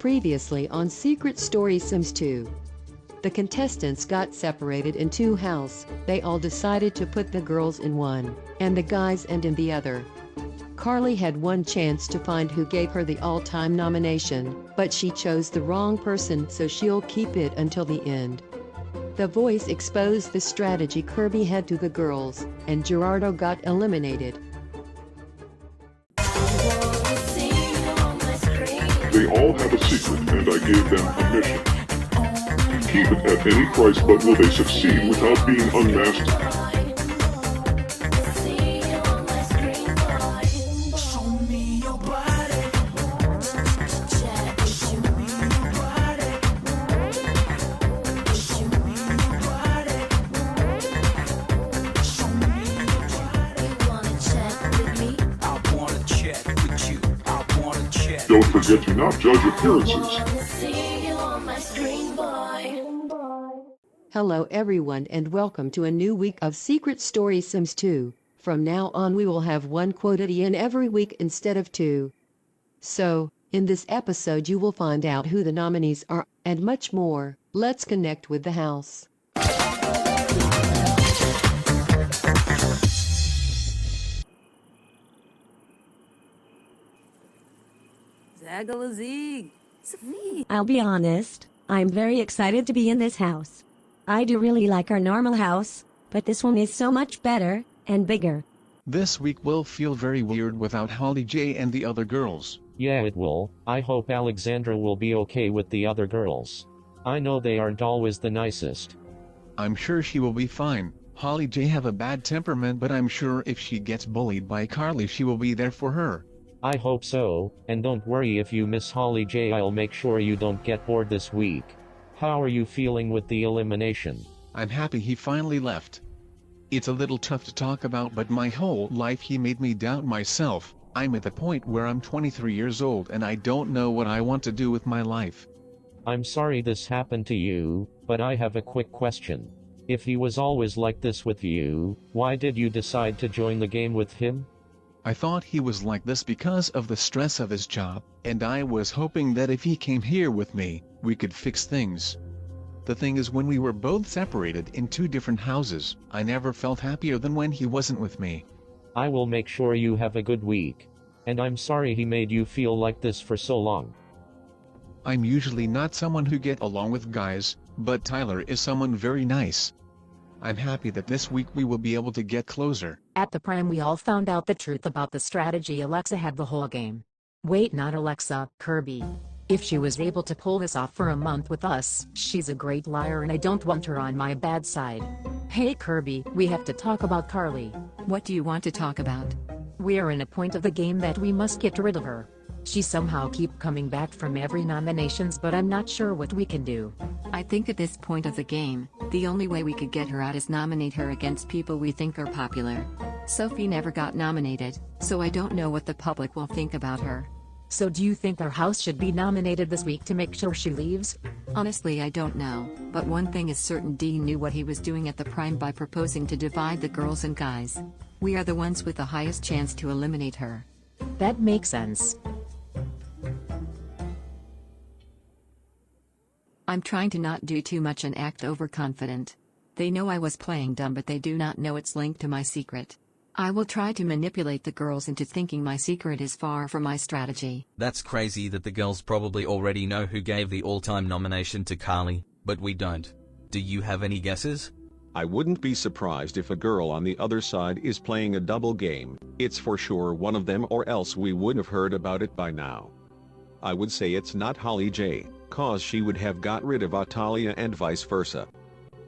Previously on Secret Story Sims 2. The contestants got separated in two houses. They all decided to put the girls in one, and the guys in the other. Carly had one chance to find who gave her the all-time nomination, but she chose the wrong person, so she'll keep it until the end. The voice exposed the strategy Kirby had to the girls, and Gerardo got eliminated. They all have a secret, and I gave them a mission. Keep it at any price, but will they succeed without being unmasked? Don't forget to not judge appearances. Hello everyone and welcome to a new week of Secret Story Sims 2. From now on we will have one Quotidienne every week instead of two. So, in this episode you will find out who the nominees are, and much more. Let's connect with the house. I'll be honest, I'm very excited to be in this house. I do really like our normal house, but this one is so much better and bigger. This week will feel very weird without Holly J and the other girls. Yeah, it will. I hope Alexandra will be okay with the other girls. I know they aren't always the nicest. I'm sure she will be fine. Holly J have a bad temperament, but I'm sure if she gets bullied by Carly she will be there for her. I hope so, and don't worry if you miss Holly J, I'll make sure you don't get bored this week. How are you feeling with the elimination? I'm happy he finally left. It's a little tough to talk about, but my whole life he made me doubt myself. I'm at the point where I'm 23 years old and I don't know what I want to do with my life. I'm sorry this happened to you, but I have a quick question. If he was always like this with you, why did you decide to join the game with him? I thought he was like this because of the stress of his job, and I was hoping that if he came here with me, we could fix things. The thing is, when we were both separated in two different houses, I never felt happier than when he wasn't with me. I will make sure you have a good week. And I'm sorry he made you feel like this for so long. I'm usually not someone who get along with guys, but Tyler is someone very nice. I'm happy that this week we will be able to get closer. At the Prime we all found out the truth about the strategy Alexa had the whole game. Wait, not Alexa, Kirby. If she was able to pull this off for a month with us, she's a great liar and I don't want her on my bad side. Hey Kirby, we have to talk about Carly. What do you want to talk about? We are in a point of the game that we must get rid of her. She somehow keep coming back from every nominations, but I'm not sure what we can do. I think at this point of the game, the only way we could get her out is nominate her against people we think are popular. Sophie never got nominated, so I don't know what the public will think about her. So do you think our house should be nominated this week to make sure she leaves? Honestly, I don't know, but one thing is certain: Dean knew what he was doing at the Prime by proposing to divide the girls and guys. We are the ones with the highest chance to eliminate her. That makes sense. I'm trying to not do too much and act overconfident. They know I was playing dumb, but they do not know it's linked to my secret. I will try to manipulate the girls into thinking my secret is far from my strategy. That's crazy that the girls probably already know who gave the all-time nomination to Carly, but we don't. Do you have any guesses? I wouldn't be surprised if a girl on the other side is playing a double game. It's for sure one of them, or else we would have heard about it by now. I would say it's not Holly J, cause she would have got rid of Atalia and vice versa.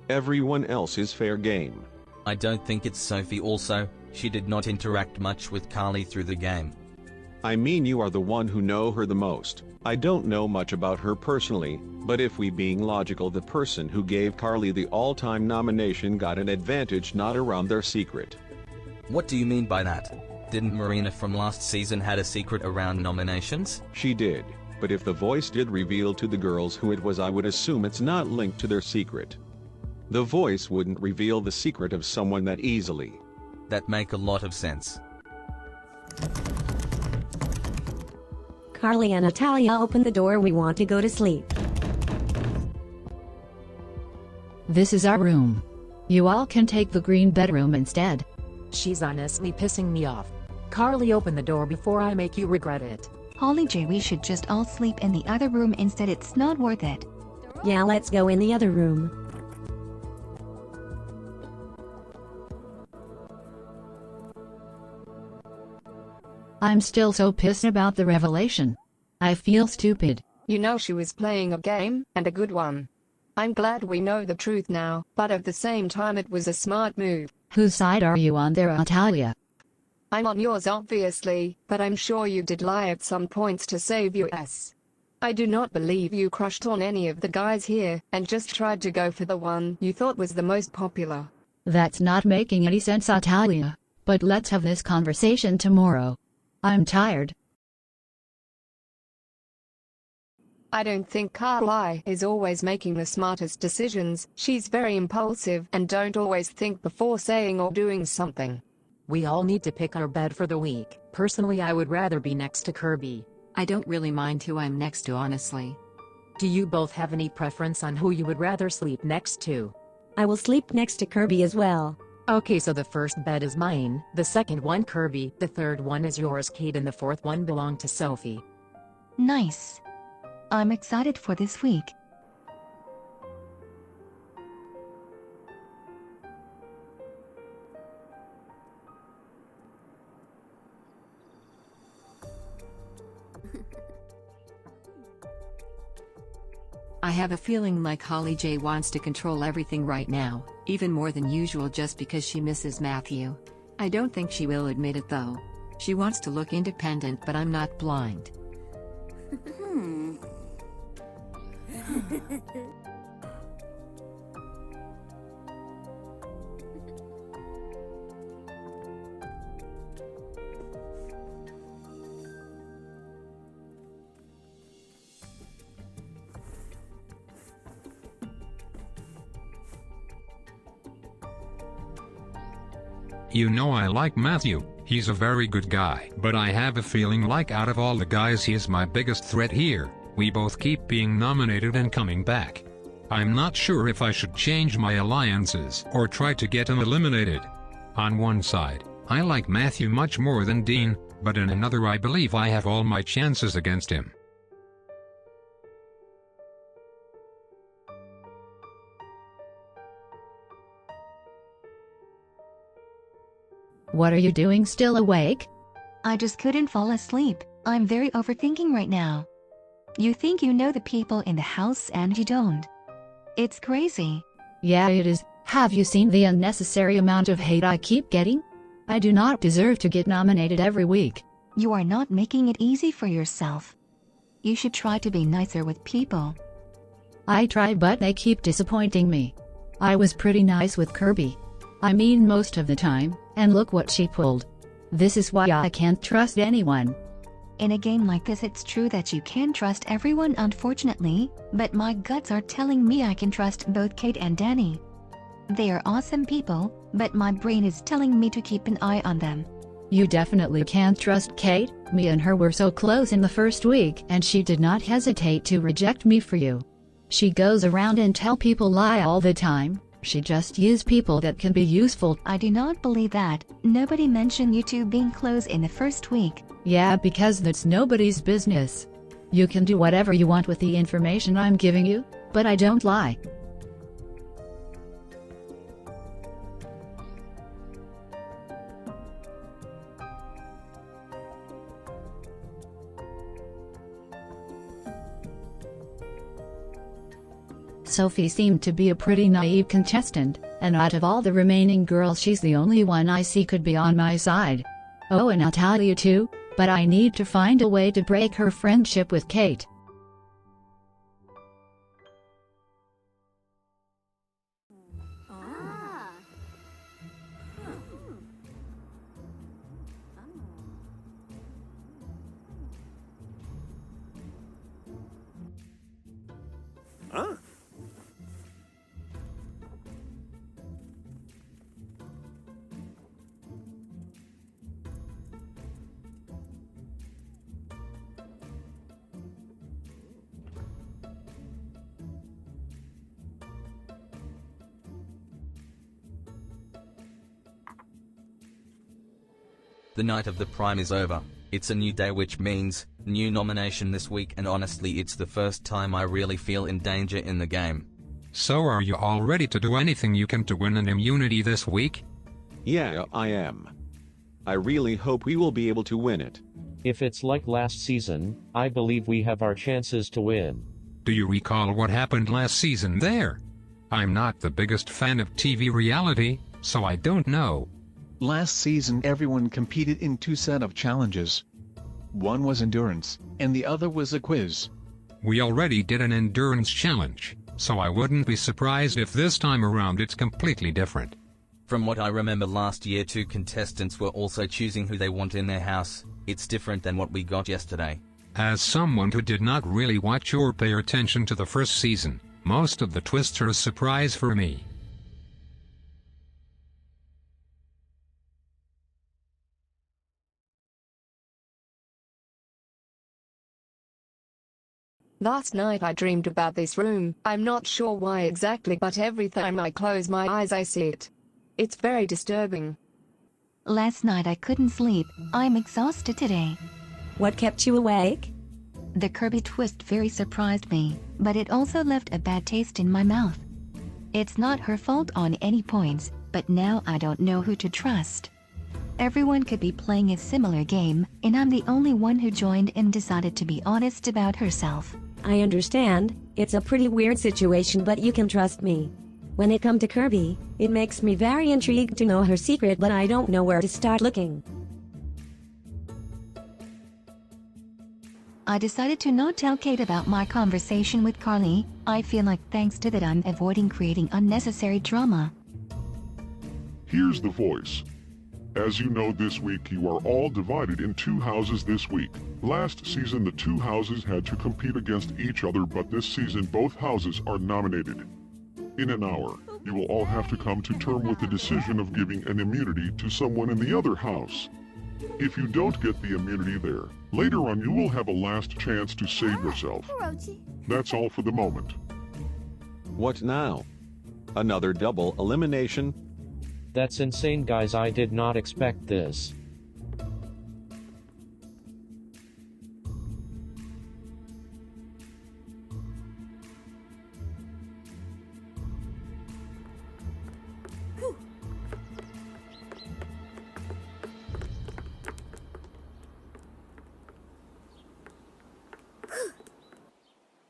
Everyone else is fair game. I don't think it's Sophie also. She did not interact much with Carly through the game. I mean, you are the one who know her the most. I don't know much about her personally, but if we being logical, the person who gave Carly the all-time nomination got an advantage not around their secret. What do you mean by that? Didn't Marina from last season had a secret around nominations? She did, but if the voice did reveal to the girls who it was, I would assume it's not linked to their secret. The voice wouldn't reveal the secret of someone that easily. That make a lot of sense. Carly and Natalia, open the door, we want to go to sleep. This is our room. You all can take the green bedroom instead. She's honestly pissing me off. Carly, open the door before I make you regret it. Holly J, we should just all sleep in the other room instead, it's not worth it. Yeah, let's go in the other room. I'm still so pissed about the revelation. I feel stupid. You know she was playing a game, and a good one. I'm glad we know the truth now, but at the same time it was a smart move. Whose side are you on there, Natalia? I'm on yours obviously, but I'm sure you did lie at some points to save your ass. I do not believe you crushed on any of the guys here, and just tried to go for the one you thought was the most popular. That's not making any sense, Natalia. But let's have this conversation tomorrow. I'm tired. I don't think Carly is always making the smartest decisions. She's very impulsive and don't always think before saying or doing something. We all need to pick our bed for the week. Personally, I would rather be next to Kirby. I don't really mind who I'm next to, honestly. Do you both have any preference on who you would rather sleep next to? I will sleep next to Kirby as well. Okay, so the first bed is mine, the second one Kirby, the third one is yours Kate, and the fourth one belonged to Sophie. Nice. I'm excited for this week. I have a feeling like Holly J wants to control everything right now, even more than usual just because she misses Matthew. I don't think she will admit it though. She wants to look independent, but I'm not blind. You know I like Matthew, he's a very good guy. But I have a feeling like out of all the guys he is my biggest threat here. We both keep being nominated and coming back. I'm not sure if I should change my alliances or try to get him eliminated. On one side, I like Matthew much more than Dean, but in another I believe I have all my chances against him. What are you doing, still awake? I just couldn't fall asleep. I'm very overthinking right now. You think you know the people in the house and you don't. It's crazy. Yeah, it is. Have you seen the unnecessary amount of hate I keep getting? I do not deserve to get nominated every week. You are not making it easy for yourself. You should try to be nicer with people. I try, but they keep disappointing me. I was pretty nice with Kirby. I mean, most of the time, and look what she pulled. This is why I can't trust anyone. In a game like this, it's true that you can't trust everyone, unfortunately, but my guts are telling me I can trust both Kate and Danny. They are awesome people, but my brain is telling me to keep an eye on them. You definitely can't trust Kate. Me and her were so close in the first week, and she did not hesitate to reject me for you. She goes around and tell people lie all the time. She just use people that can be useful. I do not believe that. Nobody mentioned you two being close in the first week. Yeah, because that's nobody's business. You can do whatever you want with the information I'm giving you, but I don't lie. Sophie seemed to be a pretty naive contestant, and out of all the remaining girls she's the only one I see could be on my side. Oh, and Natalia too, but I need to find a way to break her friendship with Kate. The night of the prime is over. It's a new day, which means new nomination this week, and honestly it's the first time I really feel in danger in the game. So are you all ready to do anything you can to win an immunity this week? Yeah, I am. I really hope we will be able to win it. If it's like last season, I believe we have our chances to win. Do you recall what happened last season there? I'm not the biggest fan of TV reality, so I don't know. Last season everyone competed in two set of challenges. One was endurance, and the other was a quiz. We already did an endurance challenge, so I wouldn't be surprised if this time around it's completely different. From what I remember last year, 2 contestants were also choosing who they want in their house. It's different than what we got yesterday. As someone who did not really watch or pay attention to the first season, most of the twists are a surprise for me. Last night I dreamed about this room. I'm not sure why exactly, but every time I close my eyes I see it. It's very disturbing. Last night I couldn't sleep. I'm exhausted today. What kept you awake? The Kirby twist very surprised me, but it also left a bad taste in my mouth. It's not her fault on any points, but now I don't know who to trust. Everyone could be playing a similar game, and I'm the only one who joined and decided to be honest about herself. I understand, it's a pretty weird situation, but you can trust me. When it comes to Kirby, it makes me very intrigued to know her secret, but I don't know where to start looking. I decided to not tell Kate about my conversation with Carly. I feel like thanks to that I'm avoiding creating unnecessary drama. Here's the voice. As you know, this week you are all divided in 2 houses this week. Last season the 2 houses had to compete against each other, but this season both houses are nominated. In an hour, you will all have to come to terms with the decision of giving an immunity to someone in the other house. If you don't get the immunity there, later on you will have a last chance to save yourself. That's all for the moment. What now? Another double elimination? That's insane, guys. I did not expect this.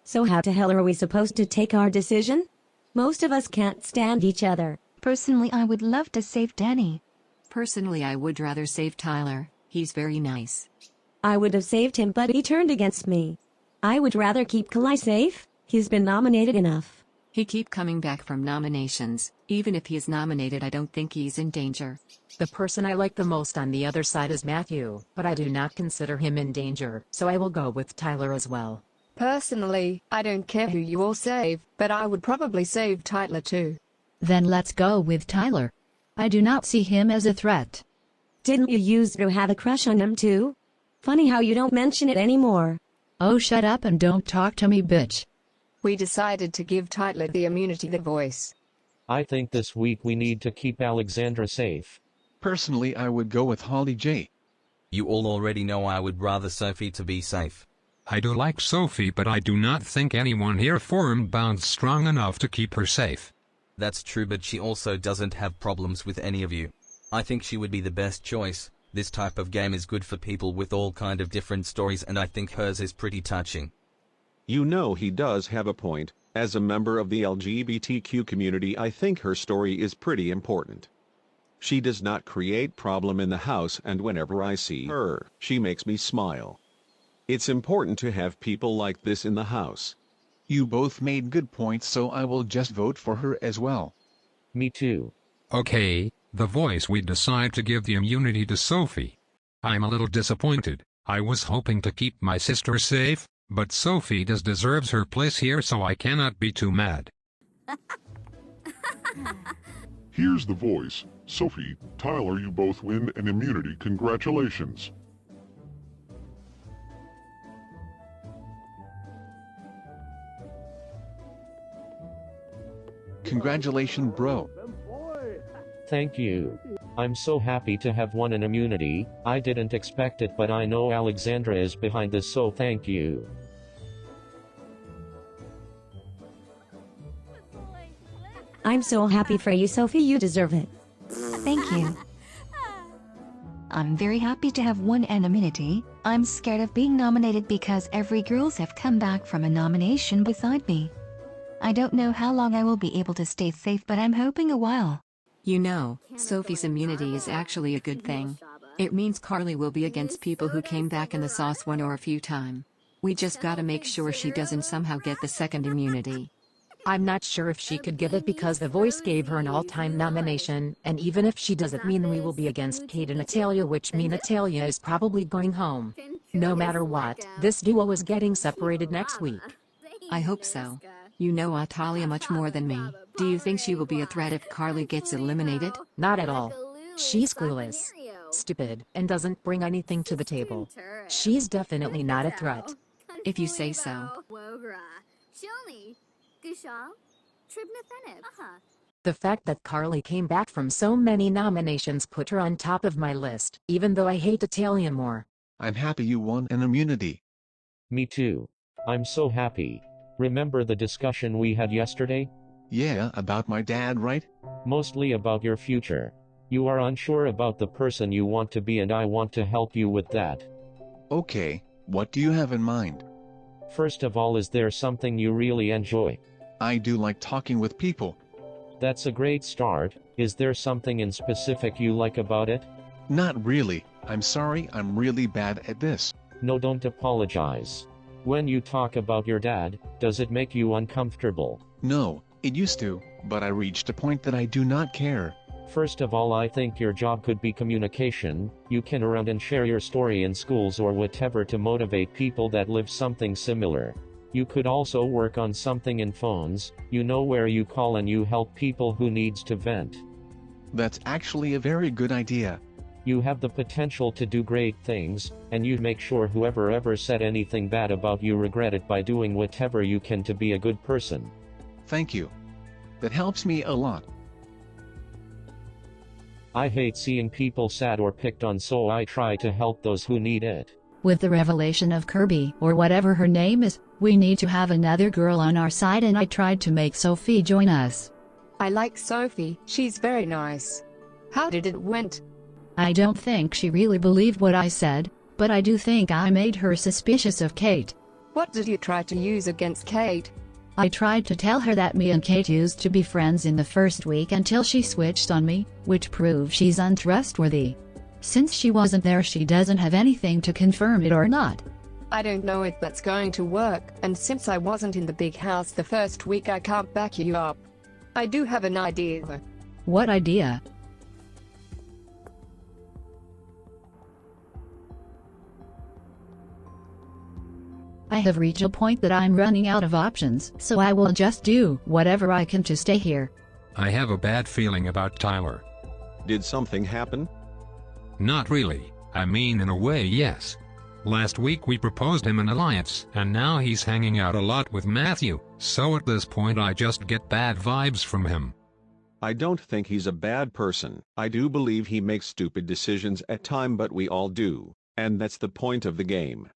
So how the hell are we supposed to take our decision? Most of us can't stand each other. Personally, I would love to save Danny. Personally, I would rather save Tyler. He's very nice. I would have saved him, but he turned against me. I would rather keep Kalai safe. He's been nominated enough. He keep coming back from nominations. Even if he is nominated, I don't think he's in danger. The person I like the most on the other side is Matthew, but I do not consider him in danger, so I will go with Tyler as well. Personally, I don't care who you all save, but I would probably save Tyler too. Then let's go with Tyler. I do not see him as a threat. Didn't you used to have a crush on him too? Funny how you don't mention it anymore. Oh, shut up and don't talk to me, bitch. We decided to give Tyler the immunity, the voice. I think this week we need to keep Alexandra safe. Personally, I would go with Holly J. You all already know I would rather Sophie to be safe. I do like Sophie, but I do not think anyone here form bonds strong enough to keep her safe. That's true, but she also doesn't have problems with any of you. I think she would be the best choice. This type of game is good for people with all kind of different stories, and I think hers is pretty touching. You know he does have a point. As a member of the LGBTQ community, I think her story is pretty important. She does not create problem in the house, and whenever I see her, she makes me smile. It's important to have people like this in the house. You both made good points, so I will just vote for her as well. Me too. Okay, The Voice, we decide to give the immunity to Sophie. I'm a little disappointed. I was hoping to keep my sister safe, but Sophie deserves her place here, so I cannot be too mad. Here's The Voice. Sophie, Tyler, you both win an immunity. Congratulations. Congratulations, bro. Thank you. I'm so happy to have won an immunity. I didn't expect it, but I know Alexandra is behind this, so thank you. I'm so happy for you, Sophie. You deserve it. Thank you. I'm very happy to have won an immunity. I'm scared of being nominated because every girls have come back from a nomination beside me. I don't know how long I will be able to stay safe, but I'm hoping a while. You know, Sophie's immunity is actually a good thing. It means Carly will be against people who came back in the sauce one or a few times. We just gotta make sure she doesn't somehow get the second immunity. I'm not sure if she could give it because The Voice gave her an all-time nomination, and even if she doesn't mean we will be against Kate and Natalia, which mean Natalia is probably going home. No matter what, this duo is getting separated next week. I hope so. You know Natalia much more than me. Do you think she will be a threat if Carly gets eliminated? Not at all. She's clueless, stupid, and doesn't bring anything to the table. She's definitely not a threat. If you say so. The fact that Carly came back from so many nominations put her on top of my list, even though I hate Natalia more. I'm happy you won an immunity. Me too. I'm so happy. Remember the discussion we had yesterday? Yeah, about my dad, right? Mostly about your future. You are unsure about the person you want to be, and I want to help you with that. Okay, what do you have in mind? First of all, is there something you really enjoy? I do like talking with people. That's a great start. Is there something in specific you like about it? Not really. I'm sorry, I'm really bad at this. No, don't apologize. When you talk about your dad, does it make you uncomfortable? No, it used to, but I reached a point that I do not care. First of all, I think your job could be communication. You can around and share your story in schools or whatever to motivate people that live something similar. You could also work on something in phones. You know where you call and you help people who needs to vent. That's actually a very good idea. You have the potential to do great things, and you make sure whoever ever said anything bad about you regret it by doing whatever you can to be a good person. Thank you. That helps me a lot. I hate seeing people sad or picked on, so I try to help those who need it. With the revelation of Kirby, or whatever her name is, we need to have another girl on our side, and I tried to make Sophie join us. I like Sophie, she's very nice. How did it went? I don't think she really believed what I said, but I do think I made her suspicious of Kate. What did you try to use against Kate? I tried to tell her that me and Kate used to be friends in the first week until she switched on me, which proves she's untrustworthy. Since she wasn't there, she doesn't have anything to confirm it or not. I don't know if that's going to work, and since I wasn't in the big house the first week, I can't back you up. I do have an idea. What idea? I have reached a point that I'm running out of options, so I will just do whatever I can to stay here. I have a bad feeling about Tyler. Did something happen? Not really. I mean, in a way, yes. Last week we proposed him an alliance, and now he's hanging out a lot with Matthew, so at this point I just get bad vibes from him. I don't think he's a bad person. I do believe he makes stupid decisions at times, but we all do, and that's the point of the game.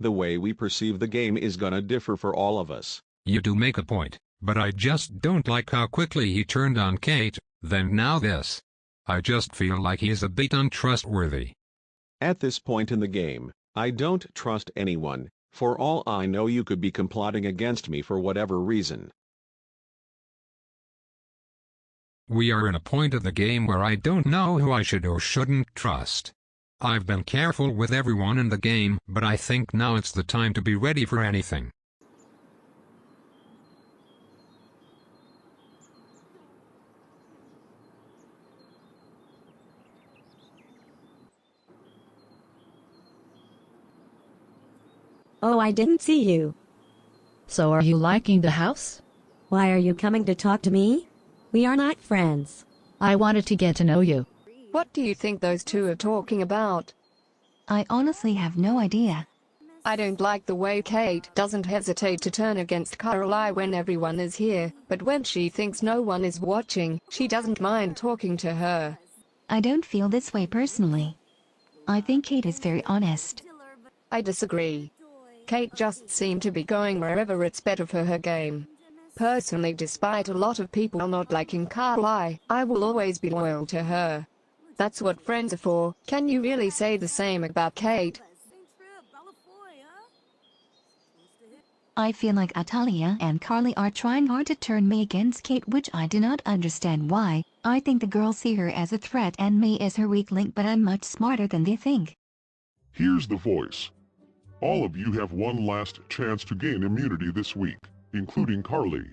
The way we perceive the game is gonna differ for all of us. You do make a point, but I just don't like how quickly he turned on Kate, then now this. I just feel like he's a bit untrustworthy. At this point in the game, I don't trust anyone. For all I know, you could be complotting against me for whatever reason. We are in a point of the game where I don't know who I should or shouldn't trust. I've been careful with everyone in the game, but I think now it's the time to be ready for anything. Oh, I didn't see you. So are you liking the house? Why are you coming to talk to me? We are not friends. I wanted to get to know you. What do you think those two are talking about? I honestly have no idea. I don't like the way Kate doesn't hesitate to turn against Caroline when everyone is here, but when she thinks no one is watching, she doesn't mind talking to her. I don't feel this way personally. I think Kate is very honest. I disagree. Kate just seemed to be going wherever it's better for her game. Personally, despite a lot of people not liking Carly, I will always be loyal to her. That's what friends are for. Can you really say the same about Kate? I feel like Atalia and Carly are trying hard to turn me against Kate, which I do not understand why. I think the girls see her as a threat and me as her weak link, but I'm much smarter than they think. Here's the voice. All of you have one last chance to gain immunity this week, including Carly.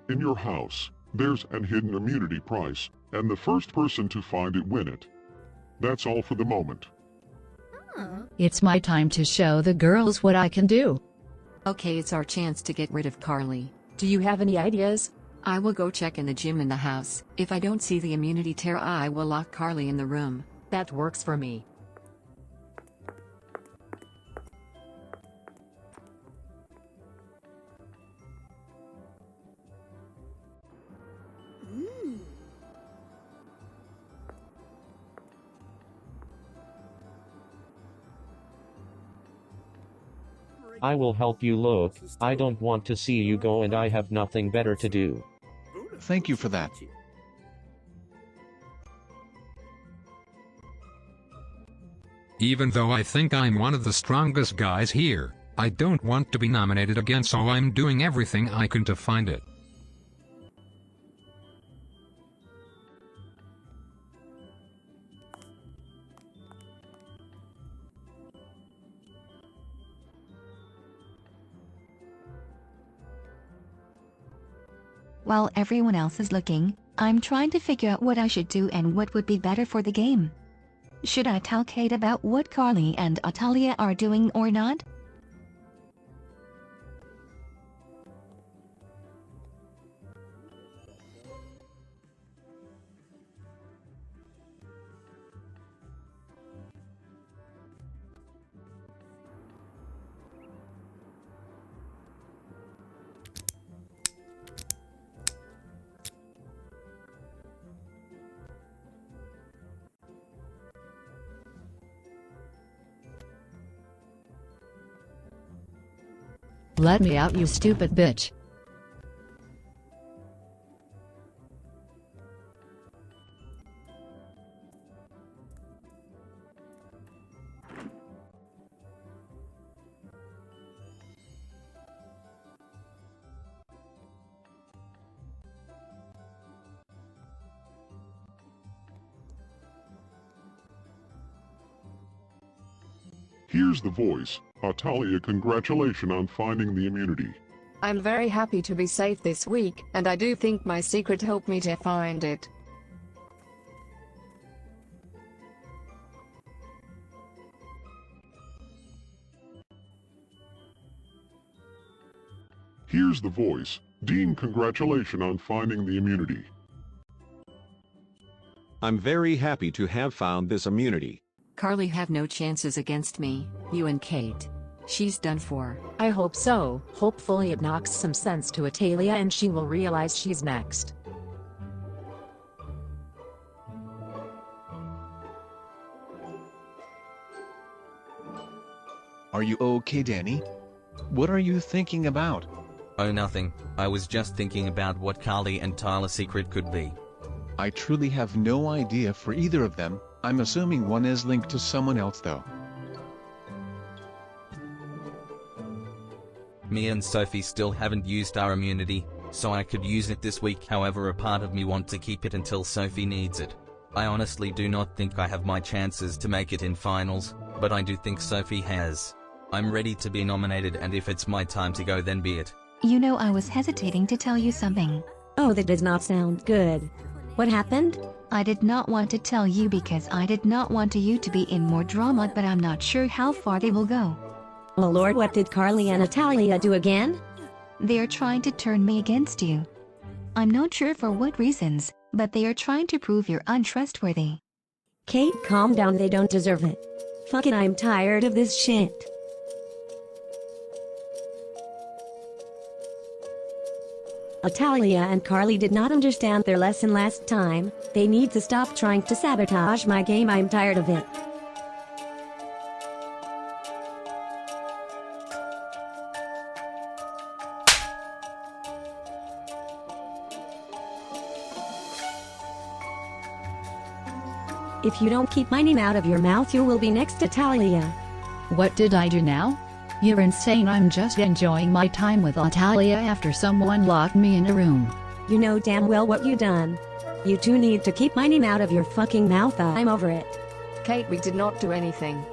In your house, there's an hidden immunity prize, and the first person to find it win it. That's all for the moment. It's my time to show the girls what I can do. Okay, it's our chance to get rid of Carly. Do you have any ideas? I will go check in the gym in the house. If I don't see the immunity tear, I will lock Carly in the room. That works for me. I will help you look. I don't want to see you go and I have nothing better to do. Thank you for that. Even though I think I'm one of the strongest guys here, I don't want to be nominated again, so I'm doing everything I can to find it. While everyone else is looking, I'm trying to figure out what I should do and what would be better for the game. Should I tell Kate about what Carly and Atalia are doing or not? Let me out, you stupid bitch. Here's the voice. Atalia, congratulations on finding the immunity. I'm very happy to be safe this week, and I do think my secret helped me to find it. Here's the voice. Dean, congratulations on finding the immunity. I'm very happy to have found this immunity. Carly have no chances against me, you and Kate. She's done for. I hope so. Hopefully it knocks some sense to Atalia and she will realize she's next. Are you okay, Danny? What are you thinking about? Oh, nothing. I was just thinking about what Carly and Tyler's secret could be. I truly have no idea for either of them. I'm assuming one is linked to someone else though. Me and Sophie still haven't used our immunity, so I could use it this week. However, a part of me wants to keep it until Sophie needs it. I honestly do not think I have my chances to make it in finals, but I do think Sophie has. I'm ready to be nominated, and if it's my time to go, then be it. You know, I was hesitating to tell you something. Oh, that does not sound good. What happened? I did not want to tell you because I did not want you to be in more drama, but I'm not sure how far they will go. Oh Lord, what did Carly and Atalia do again? They are trying to turn me against you. I'm not sure for what reasons, but they are trying to prove you're untrustworthy. Kate, calm down, they don't deserve it. Fucking I'm tired of this shit. Atalia and Carly did not understand their lesson last time. They need to stop trying to sabotage my game. I'm tired of it. If you don't keep my name out of your mouth, you will be next, Atalia. What did I do now? You're insane. I'm just enjoying my time with Atalia after someone locked me in a room. You know damn well what you done. You two need to keep my name out of your fucking mouth. I'm over it. Kate, we did not do anything.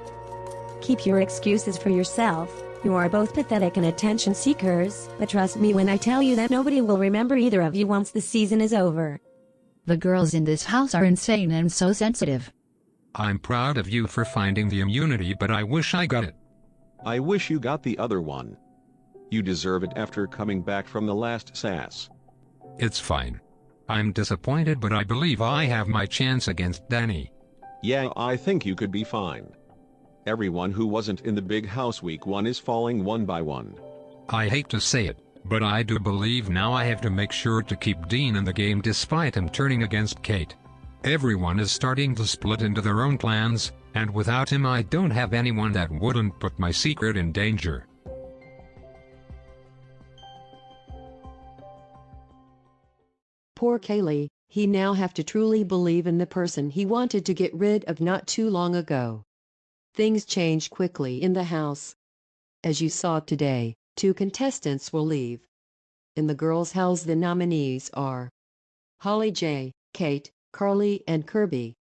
Keep your excuses for yourself. You are both pathetic and attention seekers, but trust me when I tell you that nobody will remember either of you once the season is over. The girls in this house are insane and so sensitive. I'm proud of you for finding the immunity, but I wish I got it. I wish you got the other one. You deserve it after coming back from the last sass. It's fine. I'm disappointed, but I believe I have my chance against Danny. Yeah, I think you could be fine. Everyone who wasn't in the big house week 1 is falling one by one. I hate to say it, but I do believe now I have to make sure to keep Dean in the game despite him turning against Kate. Everyone is starting to split into their own plans, and without him I don't have anyone that wouldn't put my secret in danger. Poor Kaylee, he now have to truly believe in the person he wanted to get rid of not too long ago. Things change quickly in the house. As you saw today, 2 contestants will leave. In the girls' house the nominees are Holly J, Kate, Carly and Kirby.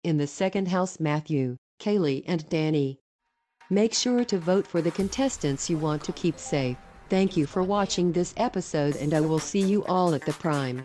In the second house, Matthew, Kaylee and Danny. Make sure to vote for the contestants you want to keep safe. Thank you for watching this episode and I will see you all at the Prime.